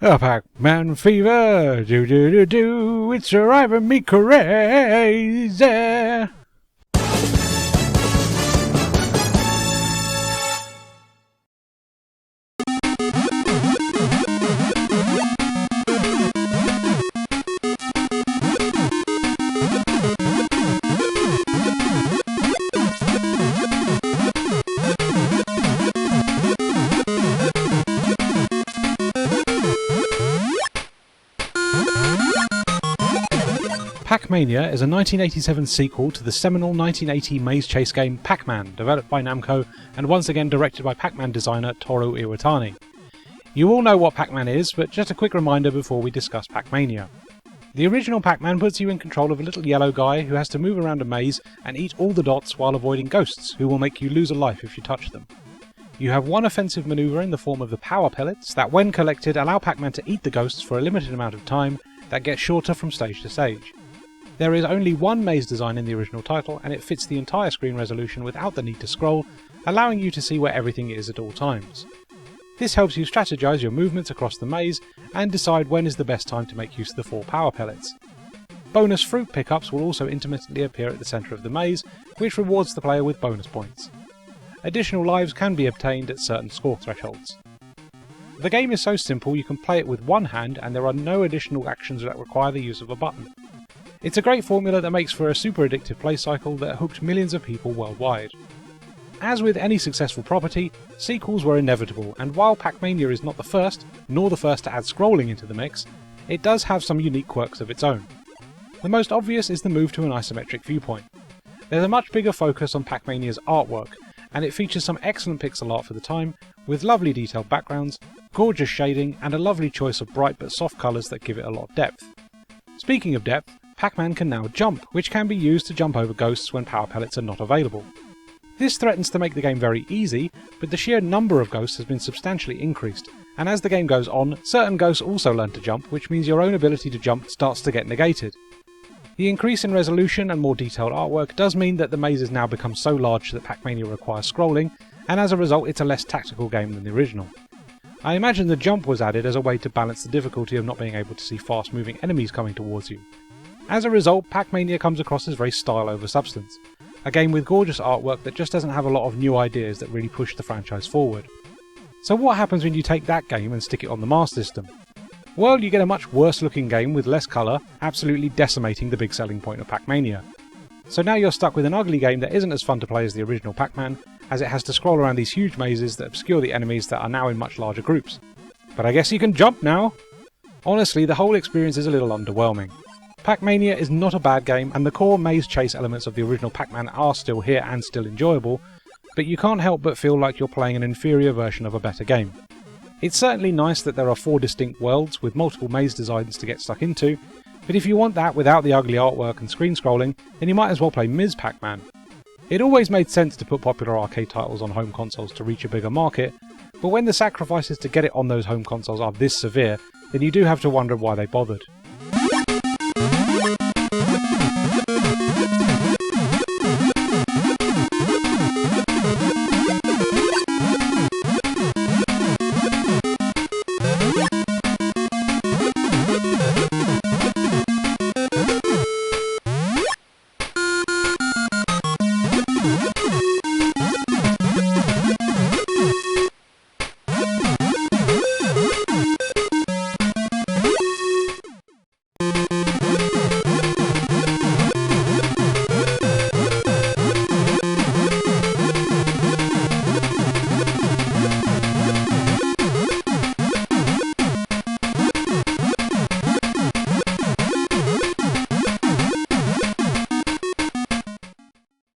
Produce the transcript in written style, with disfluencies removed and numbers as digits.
A Pac-Man fever, do, it's driving me crazy. Pac-Mania is a 1987 sequel to the seminal 1980 maze chase game Pac-Man, developed by Namco and once again directed by Pac-Man designer Toru Iwatani. You all know what Pac-Man is, but just a quick reminder before we discuss Pac-Mania. The original Pac-Man puts you in control of a little yellow guy who has to move around a maze and eat all the dots while avoiding ghosts, who will make you lose a life if you touch them. You have one offensive manoeuvre in the form of the power pellets that, when collected, allow Pac-Man to eat the ghosts for a limited amount of time that gets shorter from stage to stage. There is only one maze design in the original title, and it fits the entire screen resolution without the need to scroll, allowing you to see where everything is at all times. This helps you strategize your movements across the maze and decide when is the best time to make use of the 4 power pellets. Bonus fruit pickups will also intermittently appear at the centre of the maze, which rewards the player with bonus points. Additional lives can be obtained at certain score thresholds. The game is so simple you can play it with one hand, and there are no additional actions that require the use of a button. It's a great formula that makes for a super addictive play cycle that hooked millions of people worldwide. As with any successful property, sequels were inevitable, and while Pac-Mania is not the first, nor the first to add scrolling into the mix, it does have some unique quirks of its own. The most obvious is the move to an isometric viewpoint. There's a much bigger focus on Pac-Mania's artwork, and it features some excellent pixel art for the time, with lovely detailed backgrounds, gorgeous shading, and a lovely choice of bright but soft colours that give it a lot of depth. Speaking of depth, Pac-Man can now jump, which can be used to jump over ghosts when power pellets are not available. This threatens to make the game very easy, but the sheer number of ghosts has been substantially increased, and as the game goes on, certain ghosts also learn to jump, which means your own ability to jump starts to get negated. The increase in resolution and more detailed artwork does mean that the mazes now become so large that Pac-Mania requires scrolling, and as a result it's a less tactical game than the original. I imagine the jump was added as a way to balance the difficulty of not being able to see fast-moving enemies coming towards you. As a result, Pac-Mania comes across as very style over substance, a game with gorgeous artwork that just doesn't have a lot of new ideas that really push the franchise forward. So what happens when you take that game and stick it on the Master System? Well, you get a much worse looking game with less colour, absolutely decimating the big selling point of Pac-Mania. So now you're stuck with an ugly game that isn't as fun to play as the original Pac-Man, as it has to scroll around these huge mazes that obscure the enemies that are now in much larger groups. But I guess you can jump now! Honestly, the whole experience is a little underwhelming. Pac-Mania is not a bad game, and the core maze chase elements of the original Pac-Man are still here and still enjoyable, but you can't help but feel like you're playing an inferior version of a better game. It's certainly nice that there are 4 distinct worlds with multiple maze designs to get stuck into, but if you want that without the ugly artwork and screen scrolling, then you might as well play Ms. Pac-Man. It always made sense to put popular arcade titles on home consoles to reach a bigger market, but when the sacrifices to get it on those home consoles are this severe, then you do have to wonder why they bothered.